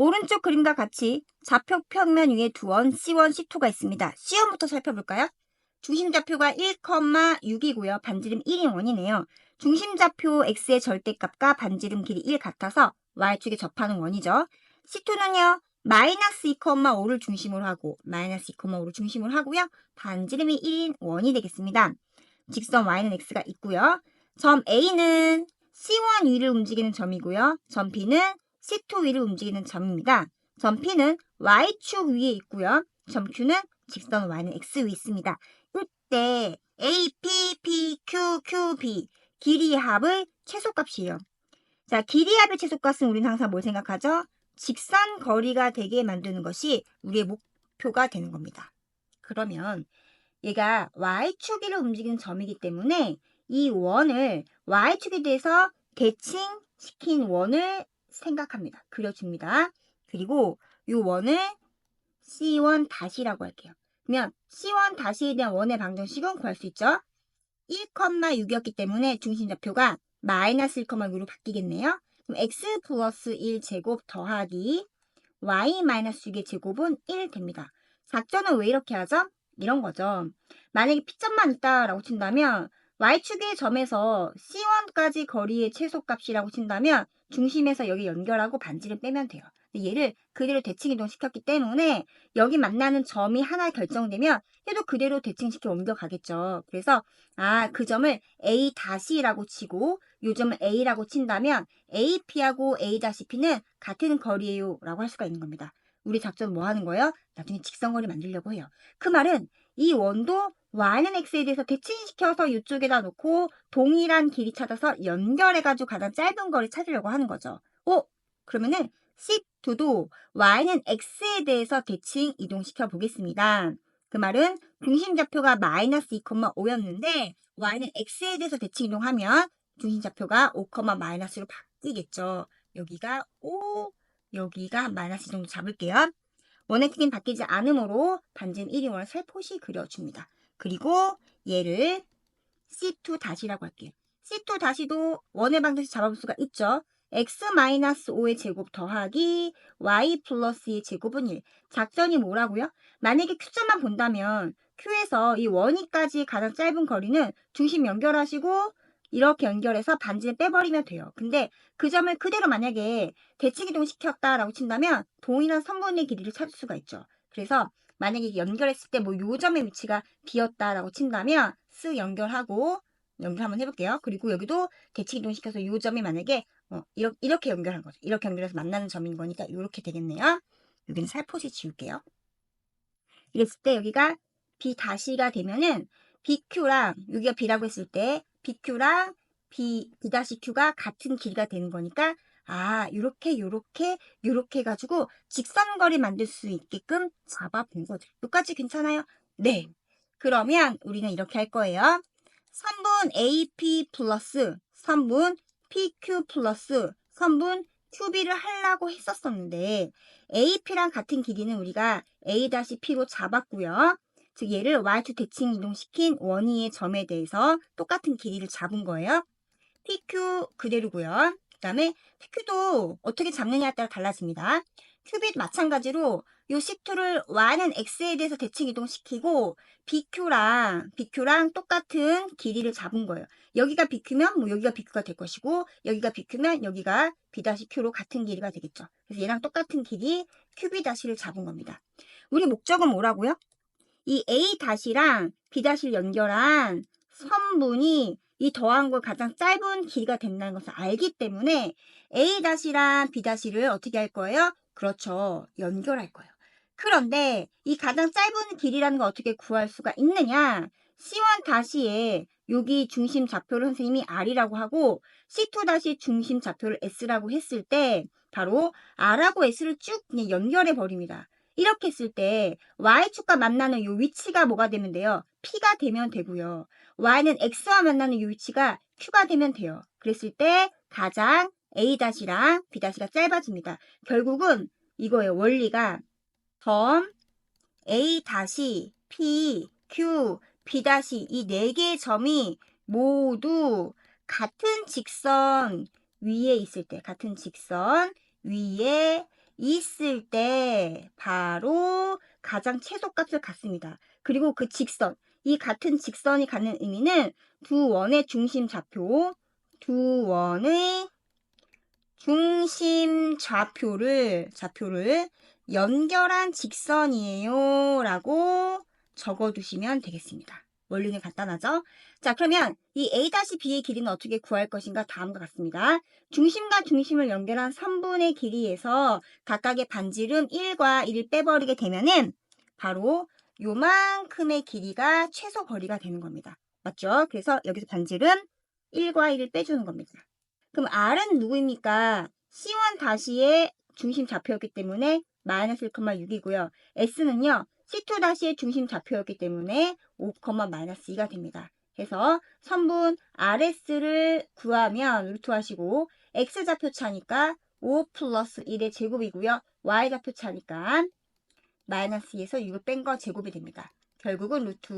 오른쪽 그림과 같이 좌표 평면 위에 두 원 C1, C2가 있습니다. C1부터 살펴볼까요? 중심좌표가 1,6이고요. 반지름 1인 원이네요. 중심좌표 X의 절대값과 반지름 길이 1 같아서 Y축에 접하는 원이죠. C2는요. 마이너스 2,5를 중심으로 하고 마이너스 2,5를 중심으로 하고요. 반지름이 1인 원이 되겠습니다. 직선 Y는 X가 있고요. 점 A는 C1 위를 움직이는 점이고요. 점 B는 C2 위를 움직이는 점입니다. 점 P는 Y축 위에 있고요. 점 Q는 직선 Y는 X 위에 있습니다. 이때 A, P, P, Q, Q, B 길이의 합의 최소값이에요. 자, 길이의 합의 최소값은 우리는 항상 뭘 생각하죠? 직선 거리가 되게 만드는 것이 우리의 목표가 되는 겁니다. 그러면 얘가 Y축위를 움직이는 점이기 때문에 이 원을 Y축에 대해서 대칭시킨 원을 생각합니다. 그려줍니다. 그리고 이 원을 C1-라고 할게요. 그러면 C1-에 대한 원의 방정식은 구할 수 있죠. 1,6이었기 때문에 중심좌표가 마이너스 1,6로 바뀌겠네요. 그럼 x 플러스 1 제곱 더하기 y 마이너스 6의 제곱은 1 됩니다. 작전은 왜 이렇게 하죠? 이런 거죠. 만약에 P점만 있다라고 친다면 Y축의 점에서 C1까지 거리의 최소값이라고 친다면 중심에서 여기 연결하고 반지를 빼면 돼요. 얘를 그대로 대칭 이동시켰기 때문에 여기 만나는 점이 하나 결정되면 얘도 그대로 대칭시켜 옮겨가겠죠. 그래서 그 점을 A-라고 치고 이 점을 A라고 친다면 AP하고 A-P는 같은 거리예요 라고 할 수가 있는 겁니다. 우리 작전 뭐 하는 거예요? 나중에 직선거리 만들려고 해요. 그 말은 이 원도 Y는 X에 대해서 대칭시켜서 이쪽에다 놓고 동일한 길이 찾아서 연결해가지고 가장 짧은 거리 찾으려고 하는 거죠. 그러면은 C2도 Y는 X에 대해서 대칭 이동시켜 보겠습니다. 그 말은 중심좌표가 마이너스 2,5였는데 Y는 X에 대해서 대칭 이동하면 중심좌표가 5, 마이너스로 바뀌겠죠. 여기가 5, 여기가 마이너스 정도 잡을게요. 원의 크기는 바뀌지 않으므로 반지름 1인 원을 살포시 그려줍니다. 그리고 얘를 C2-라고 할게요. C2-도 원의 방정식 잡아볼 수가 있죠. x-5의 제곱 더하기 y 플러스 2의 제곱은 1. 작전이 뭐라고요? 만약에 Q점만 본다면 Q에서 이 원위까지 가장 짧은 거리는 중심 연결하시고 이렇게 연결해서 반지름 빼버리면 돼요. 근데 그 점을 그대로 만약에 대칭이동 시켰다라고 친다면 동일한 선분의 길이를 찾을 수가 있죠. 그래서 만약에 연결했을 때 뭐 요 점의 위치가 비었다라고 친다면 쓱 연결하고 연결 한번 해볼게요. 그리고 여기도 대칭이동 시켜서 요 점이 만약에 이렇게 연결한 거죠. 이렇게 연결해서 만나는 점인 거니까 이렇게 되겠네요. 여기는 살포시 지울게요. 이랬을 때 여기가 B-가 되면은 BQ랑 여기가 B라고 했을 때 BQ랑 B-Q가 같은 길이가 되는 거니까 요렇게 해가지고 직선거리 만들 수 있게끔 잡아본 거죠. 여기까지 괜찮아요? 네. 그러면 우리는 이렇게 할 거예요. 선분 AP 플러스 선분 PQ 플러스 선분 QB를 하려고 했었었는데 AP랑 같은 길이는 우리가 A-P로 잡았고요. 즉 얘를 Y축 대칭 이동시킨 원위의 점에 대해서 똑같은 길이를 잡은 거예요. PQ 그대로고요. 그 다음에 PQ도 어떻게 잡느냐에 따라 달라집니다. 큐빗 마찬가지로 요 C2를 Y는 X에 대해서 대칭 이동시키고 BQ랑 똑같은 길이를 잡은 거예요. 여기가 BQ면 뭐 여기가 BQ가 될 것이고 여기가 BQ면 여기가 B-Q로 같은 길이가 되겠죠. 그래서 얘랑 똑같은 길이 QB-를 잡은 겁니다. 우리 목적은 뭐라고요? 이 A-랑 B-를 연결한 선분이 이 더한 걸 가장 짧은 길이가 된다는 것을 알기 때문에 A-랑 B-를 어떻게 할 거예요? 그렇죠. 연결할 거예요. 그런데 이 가장 짧은 길이라는 걸 어떻게 구할 수가 있느냐? C1-에 여기 중심 좌표를 선생님이 R이라고 하고 C2- 중심 좌표를 S라고 했을 때 바로 R하고 S를 쭉 그냥 연결해 버립니다. 이렇게 했을 때 Y축과 만나는 이 위치가 뭐가 되면 돼요? P가 되면 되고요. Y는 X와 만나는 이 위치가 Q가 되면 돼요. 그랬을 때 가장 A-랑 B-가 짧아집니다. 결국은 이거예요. 원리가 점 A-, P, Q, B- 이 네 개의 점이 모두 같은 직선 위에 있을 때 같은 직선 위에 있을 때 바로 가장 최소값을 갖습니다. 그리고 그 직선, 이 같은 직선이 갖는 의미는 두 원의 중심 좌표, 두 원의 중심 좌표를 연결한 직선이에요 라고 적어두시면 되겠습니다. 원리는 간단하죠? 자, 그러면 이 A-B의 길이는 어떻게 구할 것인가? 다음과 같습니다. 중심과 중심을 연결한 선분의 길이에서 각각의 반지름 1과 1을 빼버리게 되면은 바로 요만큼의 길이가 최소 거리가 되는 겁니다. 맞죠? 그래서 여기서 반지름 1과 1을 빼주는 겁니다. 그럼 R은 누구입니까? C1-의 중심 좌표였기 때문에 마이너스 1,6이고요. S는요. C2-의 중심 좌표였기 때문에 5, 마이너스 2가 됩니다. 해서 선분 RS를 구하면 루트 하시고 X 좌표 차니까 5 플러스 1의 제곱이고요. Y 좌표 차니까 마이너스 2에서 6을 뺀 거 제곱이 됩니다. 결국은 루트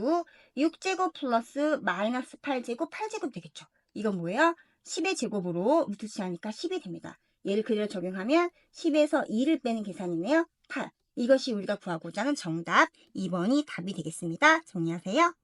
6제곱 플러스 마이너스 8제곱, 8제곱 되겠죠. 이건 뭐예요? 10의 제곱으로 루트 취하니까 10이 됩니다. 얘를 그대로 적용하면 10에서 2를 빼는 계산이네요. 8. 이것이 우리가 구하고자 하는 정답 2번이 답이 되겠습니다. 정리하세요.